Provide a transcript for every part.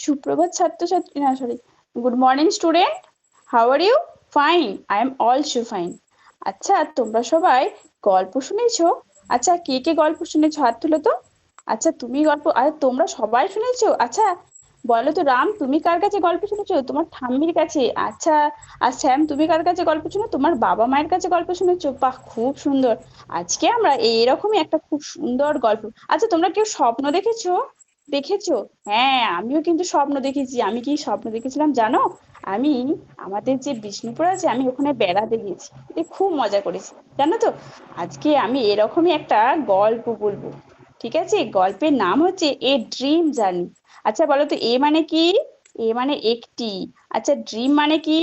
সুপ্রভাত ছাত্রছাত্রী, না sorry, good morning student. How are you? Fine, I am also fine. আচ্ছা, তোমরা সবাই গল্প শুনেছো? আচ্ছা, কে কে গল্প শুনেছো হাত তুলো তো। আচ্ছা, তুমি গল্প, আরে তোমরা সবাই শুনেছো? আচ্ছা, বলো তো রাম, তুমি কার কাছে গল্প শুনেছো? তোমার ঠাম্মির কাছে? আচ্ছা, আর শ্যাম, তুমি কার কাছে গল্প শুনো? তোমার বাবা মায়ের কাছে গল্প শুনেছো? বাহ, খুব সুন্দর। আজকে আমরা এইরকমই একটা খুব সুন্দর গল্প। আচ্ছা, তোমরা কেউ স্বপ্ন দেখেছো? দেখেছো? হ্যাঁ, আমিও কিন্তু স্বপ্ন দেখেছি। আমি কি স্বপ্ন দেখেছিলাম জানো? আমি আমাদের যে বিষ্ণুপুর আছে, আমি ওখানে বেড়াতে গিয়েছি, খুব মজা করেছি জানো তো। আজকে আমি এরকমই একটা গল্প বলবো। ঠিক আছে, গল্পের নাম হচ্ছে এ ড্রিম জার্নি। আচ্ছা বলো তো, এ মানে কি? এ মানে একটি। আচ্ছা, ড্রিম মানে কি?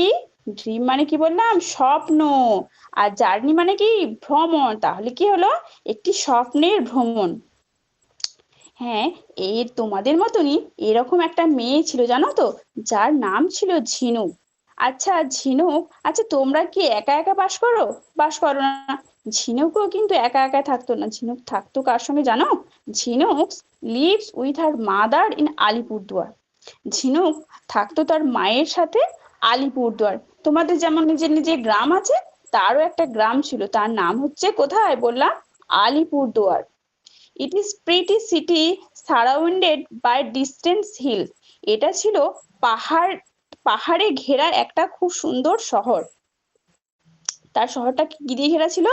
ড্রিম মানে কি বললাম? স্বপ্ন। আর জার্নি মানে কি? ভ্রমণ। তাহলে কি হলো? একটি স্বপ্নের ভ্রমণ। হ্যাঁ, এই তোমাদের মতনই এরকম একটা মেয়ে ছিল জানো তো, যার নাম ছিল ঝিনুক। আচ্ছা ঝিনুক, আচ্ছা তোমরা কি একা একা বাস করো না? ঝিনুকও কিন্তু একা একা থাকতো না। ঝিনুক থাকতো কার সঙ্গে জানো? ঝিনুক lives with her mother in Alipurduar. ঝিনুক থাকতো তার মায়ের সাথে আলিপুরদুয়ার। তোমাদের যেমন নিজের নিজের গ্রাম আছে, তারও একটা গ্রাম ছিল, তার নাম হচ্ছে কোথায় বললাম? Alipurduar. It is pretty city surrounded by distance hill. এটা ছিল পাহাড়, পাহাড়ে ঘেরা একটা খুব সুন্দর শহর। তার শহরটা কি দিয়ে ঘেরা ছিল?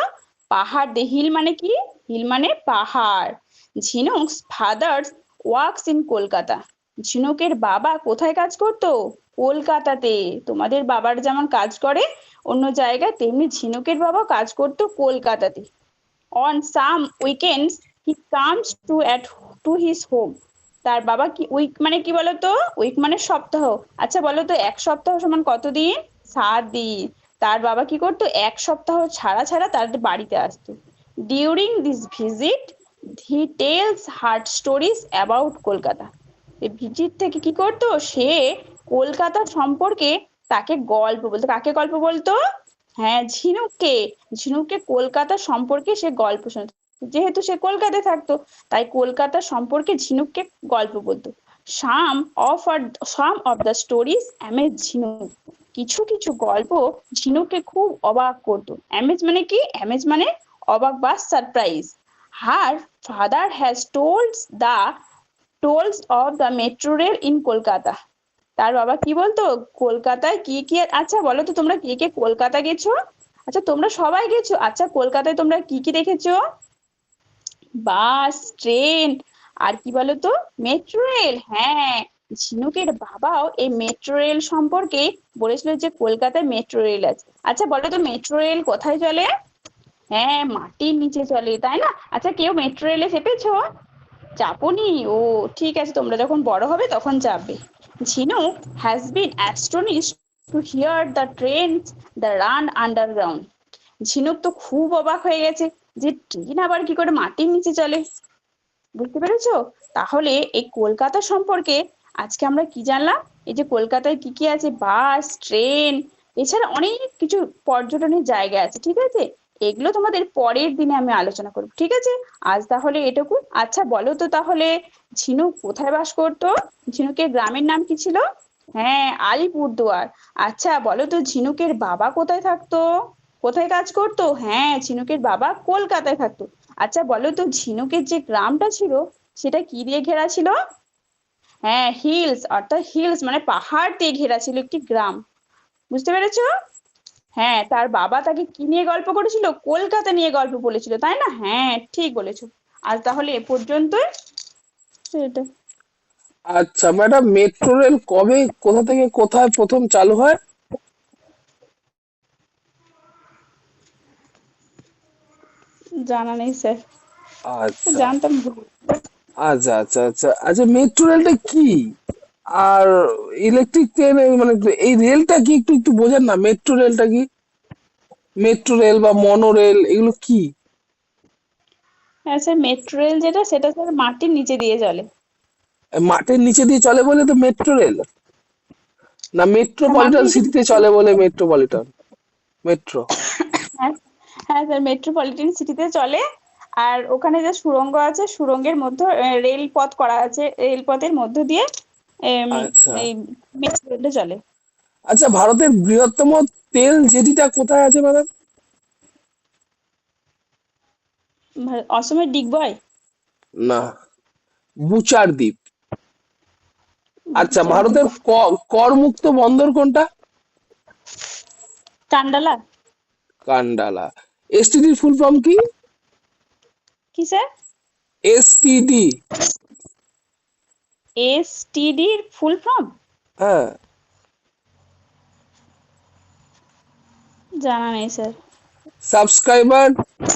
পাহাড় দিয়ে। হিল মানে কি? হিল মানে পাহাড়। Jhinuk's father's works in Kolkata. ঝিনুকের বাবা কোথায় কাজ করতো? কলকাতাতে। তোমাদের বাবার যেমন কাজ করে অন্য জায়গায়, তেমনি ঝিনুকের বাবা কাজ করতো কলকাতাতে। On some weekends he comes to his home. তার বাবা কি, উইক মানে কি বলতো? উইক মানে সপ্তাহ। আচ্ছা বলো তো, এক সপ্তাহ সমান কত দিন? 7 দিন। তার বাবা কি করতো? এক সপ্তাহ ছাড়া ছাড়া তার বাড়িতে আসতো। During this visit he tells heart stories about Kolkata. এই ভিজিট থেকে কি করতো সে? কলকাতা সম্পর্কে তাকে গল্প বলতো। কাকে গল্প বলতো? হ্যাঁ, ঝিনুককে। ঝিনুককে কলকাতা সম্পর্কে সে গল্প শোনাতো। যেহেতু সে কলকাতায় থাকতো, তাই কলকাতা সম্পর্কে ঝিনুককে গল্প বলতো। সাম অফ আর some of the stories amaze Jhinuk. কিছু কিছু গল্প ঝিনুককে খুব অবাক করতো। অ্যামেজ মানে কি? অ্যামেজ মানে অবাক বা surprise. Her father has tours of the metro rail in Kolkata. তার বাবা কি বলতো? কলকাতায় কি কি, আচ্ছা বলো তো তোমরা কে কে কলকাতা গেছো? আচ্ছা তোমরা সবাই গেছো। আচ্ছা, কলকাতায় তোমরা কি কি দেখেছো? বাস, ট্রেন, আর কি বলতো? Metro rail. হ্যাঁ, ঝিনুকের বাবাও এই মেট্রো রেল সম্পর্কে বলেছিল যে কলকাতায় মেট্রো রেল আছে। আচ্ছা বলো তো, মেট্রো রেল কোথায় চলে? হ্যাঁ, মাটির নিচে চলে, তাই না? আচ্ছা, কেউ মেট্রো রেলে চেপেছো? চাপনি? ও, ঠিক আছে, তোমরা যখন বড় হবে তখন চাপবে। Jhinuk has been astonished to hear the trains the run underground. Jhinuk তো খুব অবাক হয়ে গেছে যে ট্রেন আবার কি করে মাটির নিচে চলে। বুঝতে পেরেছো? তাহলে এই কলকাতা সম্পর্কে আজকে আমরা কি জানলাম? এই যে কলকাতায় কি কি আছে, বাস, ট্রেন, এছাড়া অনেক কিছু পর্যটনের জায়গা আছে। ঠিক আছে, এগুলো তোমাদের পরের দিনে আমি আলোচনা করবো। ঠিক আছে, আজ তাহলে এটুকু। আচ্ছা বলো তো তাহলে, ঝিনুক কোথায় বাস করতো? ঝিনুকের গ্রামের নাম কি ছিল? হ্যাঁ, আলিপুরদুয়ার। আচ্ছা বলো তো, ঝিনুকের বাবা কোথায় থাকতো? কোথায় কাজ করতো? হ্যাঁ, ঝিনুকের বাবা কলকাতায় থাকতো। আচ্ছা বলো তো, ঝিনুকের যে গ্রামটা ছিল সেটা কি দিয়ে ঘেরা ছিল? হ্যাঁ, হিলস, অর্থাৎ হিলস মানে পাহাড় দিয়ে ঘেরা ছিল একটি গ্রাম। বুঝতে পেরেছো? হ্যাঁ, তার বাবা তাকে কি নিয়ে গল্প করেছিল? কলকাতা নিয়ে গল্প বলেছিল, তাই না? হ্যাঁ, ঠিক বলেছো। আজ তাহলে এ পর্যন্তই। এটা আচ্ছা ম্যাডাম, মেট্রো রেল কবে কোথা থেকে কোথায় প্রথম চালু হয়? জানা নেই স্যার, আচ্ছা জানতাম ভুল। আচ্ছা আচ্ছা আচ্ছা আচ্ছা, মেট্রো রেলটা কি? আর ইলেকট্রিক ট্রেন, মানে এই রেলটা কি, একটু একটু বোঝেন না, মেট্রো রেলটা কি? মেট্রো রেল বা মনো রেল এগুলো কি? হ্যাঁ স্যার, মেট্রো রেল যেটা, সেটা স্যার মাটির নিচে দিয়ে চলে। মাটির নিচে দিয়ে চলে বলে তো মেট্রো রেল? না হ্যাঁ, মেট্রোপলিটন মাটির নিচে সিটিতে চলে বলে মেট্রোপলিটন? মেট্রো। হ্যাঁ, হ্যাঁ স্যার, মেট্রোপলিটন সিটিতে চলে। আর ওখানে যে সুড়ঙ্গ আছে, সুড়ঙ্গের মধ্যে রেল পথ করা আছে, রেলপথের মধ্য দিয়ে আচ্ছা এই মেট্রো রেলে চলে। আচ্ছা, ভারতের বৃহত্তম তেল জেটিটা কোথায় আছে ম্যাডাম? অসমের ডিগবয়। না, বুচার দ্বীপ। আচ্ছা, বুচারদ্বীপ। ভারতের করমুক্ত বন্দর কোনটা? কান্ডালা। কান্ডালা। এসটিডির ফুল ফর্ম কি? কি স্যার? এসটিডি। এসটিডির ফুল ফর্ম হ্যাঁ। জানা নেই sir. Subscriber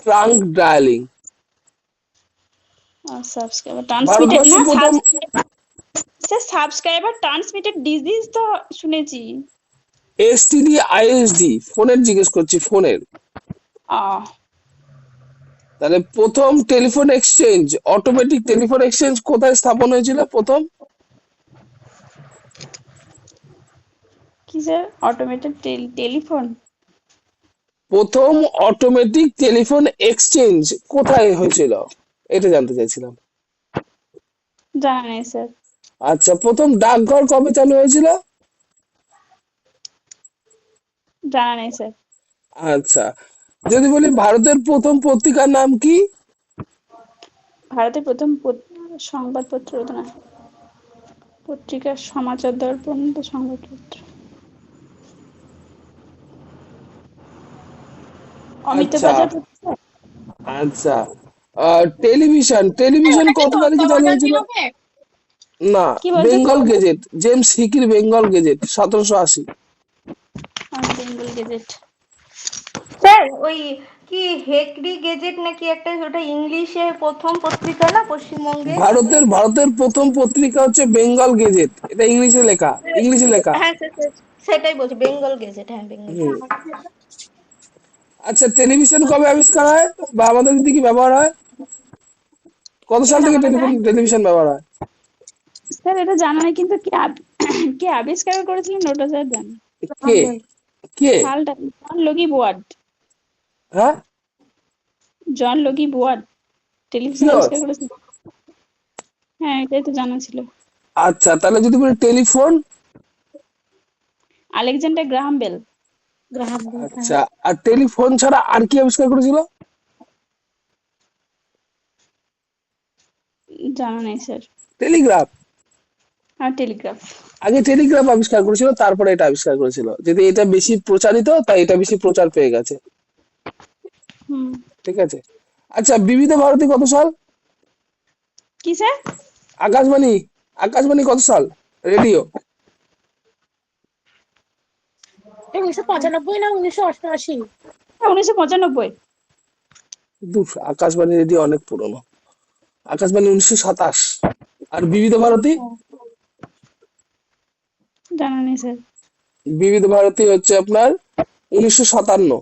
trunk dialling. Subscriber transmitted ভারতবর্ষে না প্রথম স্যার, সাবস্ক্রাইবার ট্রান্সমিটেড ডিজিজ তো শুনেছি। এসটিডি আইএসডি, ফোনের জিজ্ঞেস করছি, ফোনের। আহ তাহলে প্রথম telephone exchange, automatic telephone exchange কোথায় স্থাপন হয়েছিল প্রথম? কি স্যার? Automated telephone. প্রথম অটোমেটিক টেলিফোন এক্সচেঞ্জ কোথায় হয়েছিল, এটা জানতে চাইছিলাম। জানা নেই স্যার। আচ্ছা, প্রথম ডাকঘর কবে চালু হয়েছিল? জানা নেই স্যার। আচ্ছা, যদি বলি ভারতের প্রথম পত্রিকার নাম কি? ভারতের প্রথম সংবাদপত্র তো না, পত্রিকা সমাচার দর্পণ তো সংবাদপত্র। অমিত আচ্ছা বাজার পত্রিকা। আচ্ছা, টেলিভিশন টেলিভিশন কত তারিখে চালু হয়েছিল? না, কি বলছেন? বেঙ্গল গেজেট, জেমস হিকির Bengal gazette 1780। Bengal gazette. Sir ওই কি হেকরি গেজেট নাকি একটা, ওটা ইংলিশে প্রথম পত্রিকা না পশ্চিমবঙ্গে? ভারতের প্রথম পত্রিকা হচ্ছে বেঙ্গল গেজেট, এটা ইংলিশে লেখা, ইংলিশে লেখা। হ্যাঁ স্যার স্যার, সেটাই বলছি, বেঙ্গল গেজেট, হ্যাঁ বেঙ্গল হুম। গেজেট। আচ্ছা, টেলিভিশন কবে আবিষ্কার হয় বা আমাদের দিকে ব্যবহার হয়? কত সাল থেকে টেলিভিশন ব্যবহার হয়? স্যার এটা জানা নেই, কিন্তু কে আবিষ্কার করেছিলেন ওটা স্যার জানি। কে কে সালটা জন লগি বোয়ার্ড। হ্যাঁ, জন লগি বোয়ার্ড টেলিভিশন শিওর? আবিষ্কার করেছিলেন। হ্যাঁ, এটাই তো জানা ছিল। আচ্ছা, তাহলে যদি বলি telephone? Alexander Graham Bell. Graham Bell, হ্যাঁ। আচ্ছা, আর টেলিফোন ছাড়া আর কি আবিষ্কার করেছিল? জানা নেই স্যার। টেলিগ্রাফ। আর টেলিগ্রাফ। আগে টেলিগ্রাফ আবিষ্কার করেছিল, তারপরে এটা আবিষ্কার করেছিল, যদি এটা বেশি প্রচারিত তাই এটা বেশি প্রচার পেয়ে গেছে। হুম। ঠিক আছে। আচ্ছা, বিবিধ ভারতী কত সাল? কি স্যার? আকাশবাণী, আকাশবাণী কত সাল? রেডিও। 1995 না 1988? 1995। দূর, আকাশবাণী রেডিও অনেক পুরনো। আকাশবাণী 1927। আর বিবিধ ভারতী? জানা নেই স্যার। বিবিধ ভারতী হচ্ছে আপনার 1957।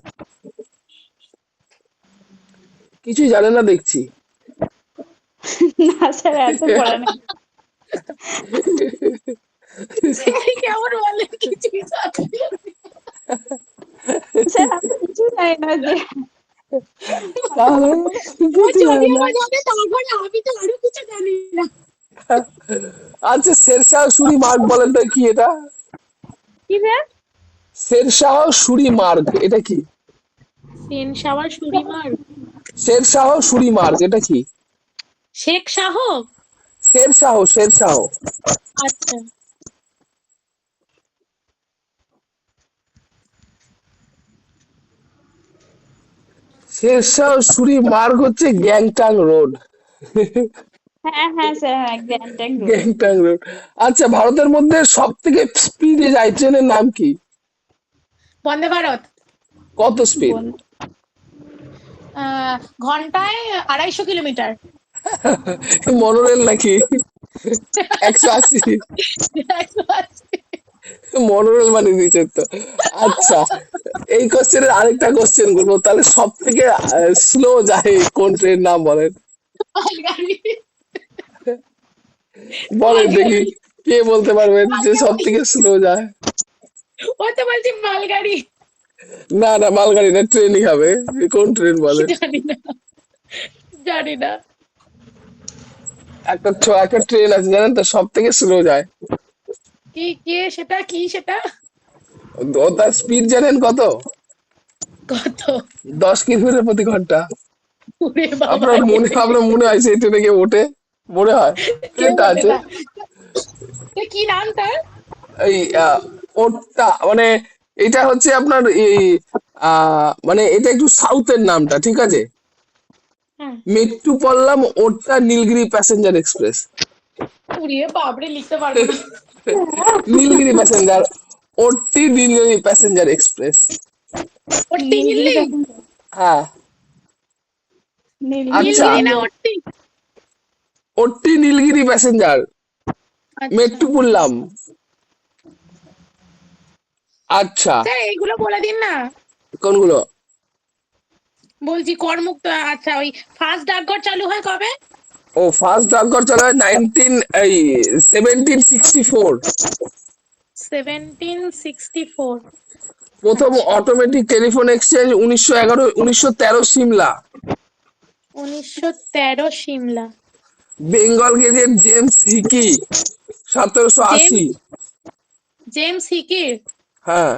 কিছুই জানে না দেখছি। না স্যার, এত পড়া নেই। কেমন বলেন কিছুই জানি না। স্যার আমি কিছু জানি না যে। তাহলে ও কিছু যদি জানে না। আমার জানে তারপরে আমি তো আরো কিছু জানি না। আচ্ছা, শেরশাহ সুরি মার্গ বলেন তো কি এটা? কি স্যার? শেরশাহ সুরি মার্গ এটা কি? সেন শাওয়ার সুরিমার। শেরশাহ সুরি মার্গ এটা কি? শেখ শাহ। শেরশাহ, শেরশাহ। আচ্ছা। শেরশাহ সুরি মার্গ হচ্ছে গ্যাংটাং রোড। হ্যাঁ হ্যাঁ স্যার, হ্যাঁ গ্যাংটক রোড। গ্যাংটাং রোড। আচ্ছা, ভারতের মধ্যে সব থেকে স্পিডে যায় ট্রেনের নাম কি? বন্দে ভারত। কত স্পিড? ঘন্টায় 250 কিলোমিটার। মনোরেল নাকি? 180। 180। মনোরেল মানে দিয়েছে তো। আচ্ছা, এই কোশ্চেনের আরেকটা কোশ্চেন করবো, তাহলে সব থেকে স্লো যায় কোন ট্রেন নাম বলেন? মালগাড়ি। বলেন দেখি, মালগাড়ি। কে বলতে পারবেন যে সব থেকে স্লো যায়? ওই তো বলছি মালগাড়ি। না না, মালগাড়ি না, ট্রেনই হবে। কোন ট্রেন বলেন? জানি না, জানি না। একটা ট্রেন আছে জানেন তো, সব থেকে স্লো যায়। সেটা তার স্পিড জানেন কত? কত? 10 কিলোমিটার প্রতি ঘন্টা। ওরে বাবা আপনার মনে হয় সেই ট্রেনে কেউ ওঠে? মনে হয়? কেউ ট্রেনটা ওঠে আছে। না। কি নাম তার? এই ওটা মানে এটা হচ্ছে আপনার এই মানে এটা একটু সাউথের নামটা, ঠিক আছে? হ্যাঁ। মেট্টুপল্লাম ওট্টা নীলগিরি প্যাসেঞ্জার এক্সপ্রেস। উড়িয়ে বাপরে, লিখতে পারবো না। নীলগিরি প্যাসেঞ্জার, ওটি নীলগিরি প্যাসেঞ্জার এক্সপ্রেস। ওটি নীলগিরি হিল্লি? প্যাসেঞ্জার। হ্যাঁ। নীলগিরি আচ্ছা, নীলগিরি না প্যাসেঞ্জার। ওটি? ওটি নীলগিরি প্যাসেঞ্জার, আচ্ছা মেট্টুপল্লাম। আচ্ছা, স্যার, এইগুলো বলে দিন না। কোনগুলো? বলছি করমুক্ত। আচ্ছা, ওই ফার্স্ট ডাকঘর চালু হয় কবে? ও ফার্স্ট ডাকঘর চালু হয় 1764। 1764। প্রথম আচ্ছা, automatic telephone exchange 1913 Simla. 1913 Simla. Bengal gazette James Hicky James 1780। James হিকির। হ্যাঁ,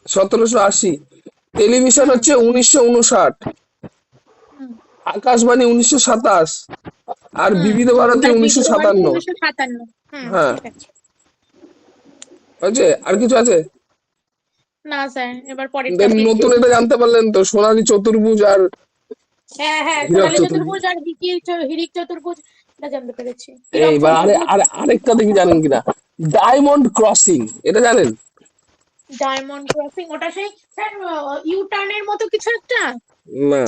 1780। টেলিভিশন হুম হচ্ছে 1959। হুম আকাশবাণী 1927। আর হুম বিবিধ ভারতী আর বিবিধ ভারতী 1957। 1957। হ্যাঁ, ঠিক আছে। আছে আর কিছু আছে? না স্যার, এবার পরেরটা দিন। নতুন এটা জানতে পারলেন তো, সোনালী চতুর্ভুজ আর হ্যাঁ হ্যাঁ, হীরক সোনালী চতুর্ভুজ। চতুর্ভুজ আর হিরিক চতুর্ভুজ, এটা জানতে পেরেছি। হীরক এইবার চতুর্ভুজ। আরেকটা দেখি জানেন কিনা, ডায়মন্ড ক্রসিং, এটা জানেন? ডায়মন্ড ক্রসিং, ওটা সেই স্যার ইউ টার্নের মতো কিছু একটা। না,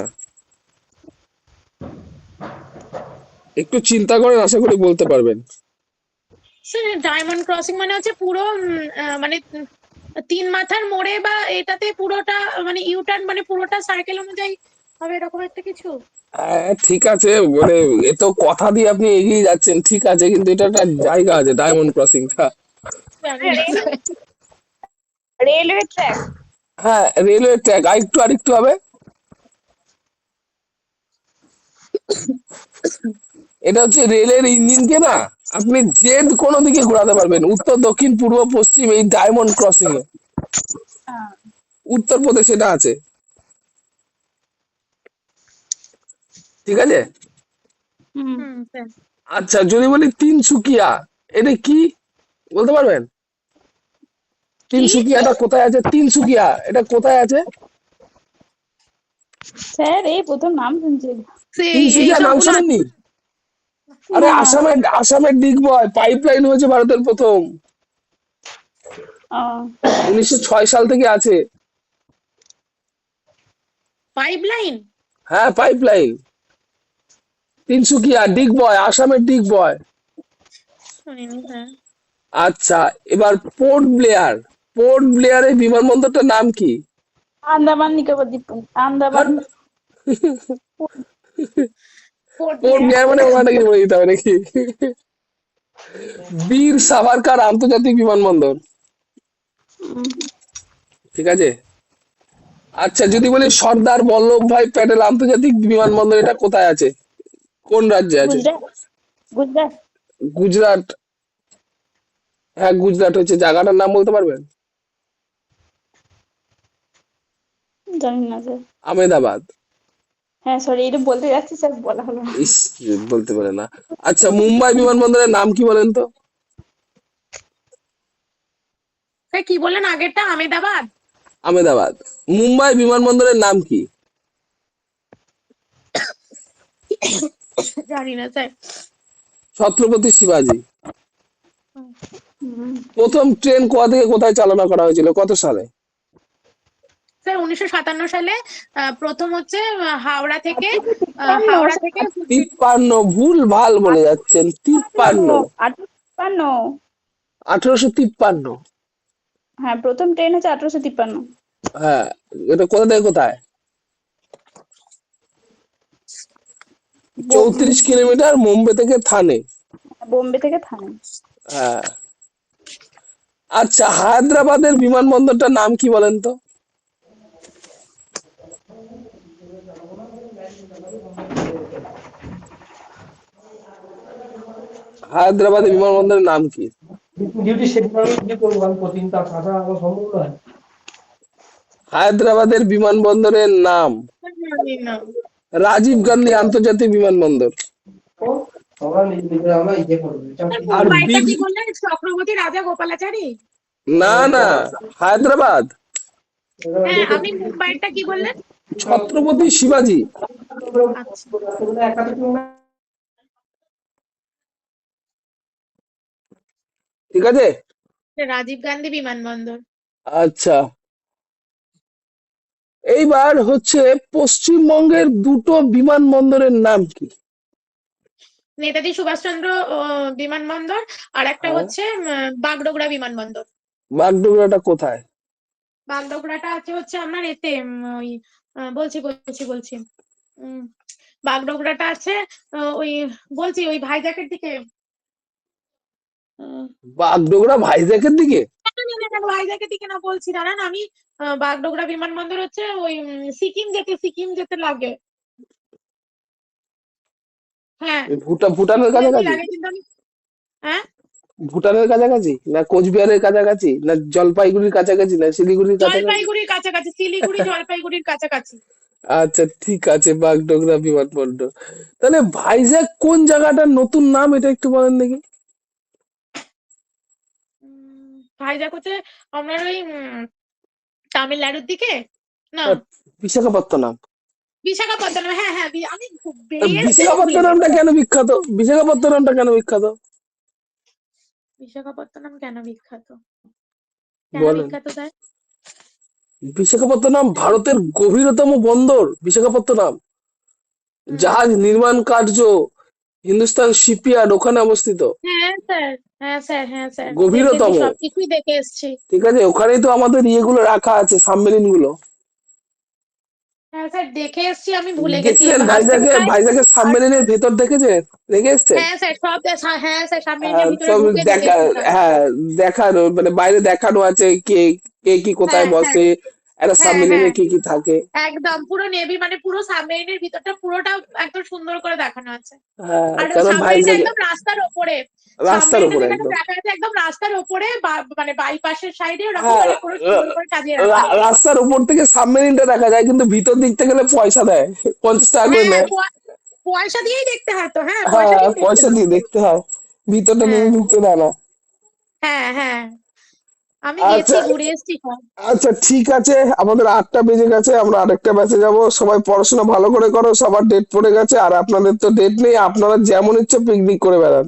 একটু চিন্তা করেন, আশা করি বলতে পারবেন। স্যার ডায়মন্ড ক্রসিং মানে হচ্ছে পুরো মানে তিন মাথার মোড়ে বা এটাতে পুরোটা, মানে ইউ টার্ন মানে পুরোটা সার্কেল অনুযায়ী হবে, এরকম একটা কিছু। ঠিক আছে, মানে এ তো কথা দিয়ে আপনি এগিয়ে যাচ্ছেন, ঠিক আছে, কিন্তু এটা একটা জায়গা আছে ডায়মন্ড ক্রসিংটা। জানি না স্যার। Railway track. হ্যাঁ, রেলওয়ে ট্র্যাক। আরেকটু হবে। এটা হচ্ছে রেলের ইঞ্জিনকে না আপনি জেড কোনো দিকে ঘোরাতে পারবেন, উত্তর দক্ষিণ পূর্ব পশ্চিম, এই ডায়মন্ড ক্রসিং এ। উত্তরপ্রদেশ এটা আছে, ঠিক আছে? স্যার। আচ্ছা, যদি বলি তিনসুকিয়া, এটা কি বলতে পারবেন? কি? তিনসুকিয়াটা কোথায় আছে? তিনসুকিয়া এটা কোথায় আছে? স্যার এই প্রথম নাম শুনছি। এই তিনসুকিয়া নাম সবগুলো। শোনেননি? আরে না। আসামের ডিগবয় পাইপলাইন হয়েছে ভারতের প্রথম, আহ, 1906 সাল থেকে আছে। পাইপলাইন? হ্যাঁ, পাইপলাইন। তিনসুকিয়া ডিগবয়, আসামের ডিগবয়। শুনিনি স্যার। আচ্ছা, এবার পোর্ট ব্লেয়ারের বিমানবন্দরটার নাম কি? আন্দামান নিকোবর দ্বীপপুঞ্জ। আন্দামান। হাট, পোর্ট পোর্ট ব্লেয়ার। ব্লেয়ার মানে ওখানটাকে বলে দিতে হবে নাকি? বীর সাভারকার আন্তর্জাতিক বিমানবন্দর, ঠিক আছে? আচ্ছা, যদি বলি সর্দার বল্লভভাই প্যাটেল আন্তর্জাতিক বিমানবন্দর, এটা কোথায় আছে? কোন রাজ্যে আছে? গুজরাট। গুজরাট। গুজরাট। হ্যাঁ, গুজরাট হচ্ছে। জায়গাটার নাম বলতে পারবেন? জানি না স্যার। আমেদাবাদ। হ্যাঁ সরি, এটা বলতে যাচ্ছি স্যার, বলা হলো না। ইস, বলতে পারে না। আচ্ছা, মুম্বাই বিমানবন্দরের নাম কি বলেন তো? স্যার কি বললেন আগেরটা? আমেদাবাদ? আমেদাবাদ। মুম্বাই বিমানবন্দরের নাম কি? জানি না স্যার। ছত্রপতি শিবাজি। হুম। প্রথম ট্রেন কোথা থেকে কোথায় চালনা করা হয়েছিল, কত সালে? স্যার 1957 সালে। প্রথম হচ্ছে তিপ্পান্ন। হাওড়া থেকে 53। ভুল ভাল বলে যাচ্ছেন, 53। 1853। 1853। হ্যাঁ, প্রথম ট্রেন হচ্ছে 1853। হ্যাঁ, এটা কোথা থেকে কোথায়? 34 কিলোমিটার, মুম্বাই থেকে থানে। বোম্বে থেকে থানে। হ্যাঁ। আচ্ছা, হায়দ্রাবাদের বিমানবন্দরটার নাম কি বলেন তো? হায়দ্রাবাদের বিমানবন্দরের নাম কি? ডিউটি সেভাবে কি করবো, আমি প্রতিদিন তার কাটা আমার সম্ভব নয়। হায়দ্রাবাদের বিমানবন্দরের নাম জানি না। রাজীব গান্ধী আন্তর্জাতিক বিমানবন্দর। তো আমরা নিজে আমরা ইয়ে করবো স্যার আর মুম্বাইটা বিগ, কি বললেন, চক্রবর্তী রাজা গোপালাচারী? না না, হায়দ্রাবাদ হ্যাঁ, আপনি মুম্বাইটা কি বললেন? ছত্রপতি শিবাজি। আচ্ছা, ঠিক আছে। রাজীব গান্ধী বিমানবন্দর। আচ্ছা, এইবার হচ্ছে পশ্চিমবঙ্গের দুটো বিমানবন্দরের নাম কি? নেতাজি সুভাষচন্দ্র বিমানবন্দর, আর একটা হ্যাঁ, হচ্ছে বাগডোগরা বিমানবন্দর। বাগডোগরাটা কোথায়? বাগডোগরাটা আছে হচ্ছে আপনার এতে ওই বলছি বলছি বলছি উম, বাগডোগরাটা আছে ওই বলছি ওই ভাইজ্যাকের দিকে। উম, বাগডোগরা ভাইজ্যাকের দিকে? না, না, না, না, ভাইজ্যাকের দিকে না, বলছি দাঁড়ান আমি। বাগডোগরা বিমানবন্দর হচ্ছে ওই সিকিম যেতে লাগে। হ্যাঁ, ভুটানের শুনেছি কাছাকাছি? আগে কিন্তু আমি। হ্যাঁ, ভুটানের কাছাকাছি না কোচবিহারের কাছাকাছি না জলপাইগুড়ির কাছাকাছি না শিলিগুড়ির কাছাকাছি? জলপাইগুড়ির কাছাকাছি, শিলিগুড়ি জলপাইগুড়ির কাছাকাছি। আচ্ছা ঠিক আছে, বাগডোগরা বিমানবন্দর। তাহলে ভাইজ্যাক কোন জায়গাটার নতুন নাম এটা একটু বলেন দেখি। ভাইজ্যাক হচ্ছে আপনার ওই তামিলনাড়ুর দিকে না? না, বিশাখাপত্তনম। বিশাখাপত্তনম, হ্যাঁ হ্যাঁ, আমি তা বেরিয়ে এসেছি তো ভুলে বিশাখাপত্তনমটা গেছি। কেন বিখ্যাত? বিশাখাপত্তনমটা কেন বিখ্যাত বিশাখাপত্তনম কেন বিখ্যাত? কেন বলেন। বিখ্যাত স্যার? বিশাখাপত্তনম ভারতের গভীরতম বন্দর। বিশাখাপত্তনম হুম। জাহাজ নির্মাণ কার্য হিন্দুস্তান শিপইয়ার্ড ওখানে অবস্থিত। হ্যাঁ স্যার, হ্যাঁ স্যার, হ্যাঁ স্যার, দেখেছি, গভীরতম, সবকিছুই দেখে এসেছি। ঠিক আছে, ওখানেই তো আমাদের ইয়েগুলো রাখা আছে, সাবমেরিন গুলো। হ্যাঁ স্যার, দেখে এসেছি, আমি ভুলে গেছি গেছিলেন আজ থেকে ভাইজাকে? প্রায় ভাইজাকের সাবমেরিনের ভেতর দেখেছে, দেখে এসছেন? হ্যাঁ স্যার, হ্যাঁ স্যার, সাবমেরিনের ভিতরে সব ঢুকে দেখে দেখা, এসেছিলাম। হ্যাঁ, দেখানো মানে বাইরে দেখানো আছে কে কে কি কোথায় হ্যাঁ হ্যাঁ বসে, একটা হ্যাঁ সাবমেরিনে হ্যাঁ, কি কি থাকে। একদম পুরো নেভি মানে পুরো সাবমেরিনের ভিতরটা পুরোটা একদম সুন্দর করে দেখানো আছে। হ্যাঁ, আর কারণ সাবমেরিনটা ভাইজাকে একদম রাস্তার ওপরে। রাস্তার সাবমেরিনটা উপরে যেখানে একদম। দেখা যাচ্ছে একদম রাস্তার ওপরে, মানে বাইপাসের সাইডে ওরকম হ্যাঁ, মানে পুরো সুন্দর করে সাজিয়ে রাখা আছে। রাস্তার উপর থেকে সাবমেরিনটা দেখা যায়, কিন্তু ভিতর দেখতে গেলে পয়সা দেয়, 50 টাকা করে হ্যাঁ, নেয়। পয়সা দিয়েই দেখতে হয় তো, হ্যাঁ পয়সা হ্যাঁ, দিয়েই দেখতে পয়সা হয়। দিয়ে দেখতে হয়, ভিতরটা হ্যাঁ নিজে ঢুকতে দেয় না। হ্যাঁ হ্যাঁ, আমি গেছি, আচ্ছা, ঘুরে এসেছি সব। আচ্ছা ঠিক আছে, আমাদের 8টা বেজে গেছে, আমরা আরেকটা ব্যাচে যাব। সবাই পড়াশোনা ভালো করে করো, সবার ডেট পড়ে গেছে, আর আপনাদের তো ডেট নেই, আপনারা যেমন ইচ্ছে পিকনিক করে বেড়ান।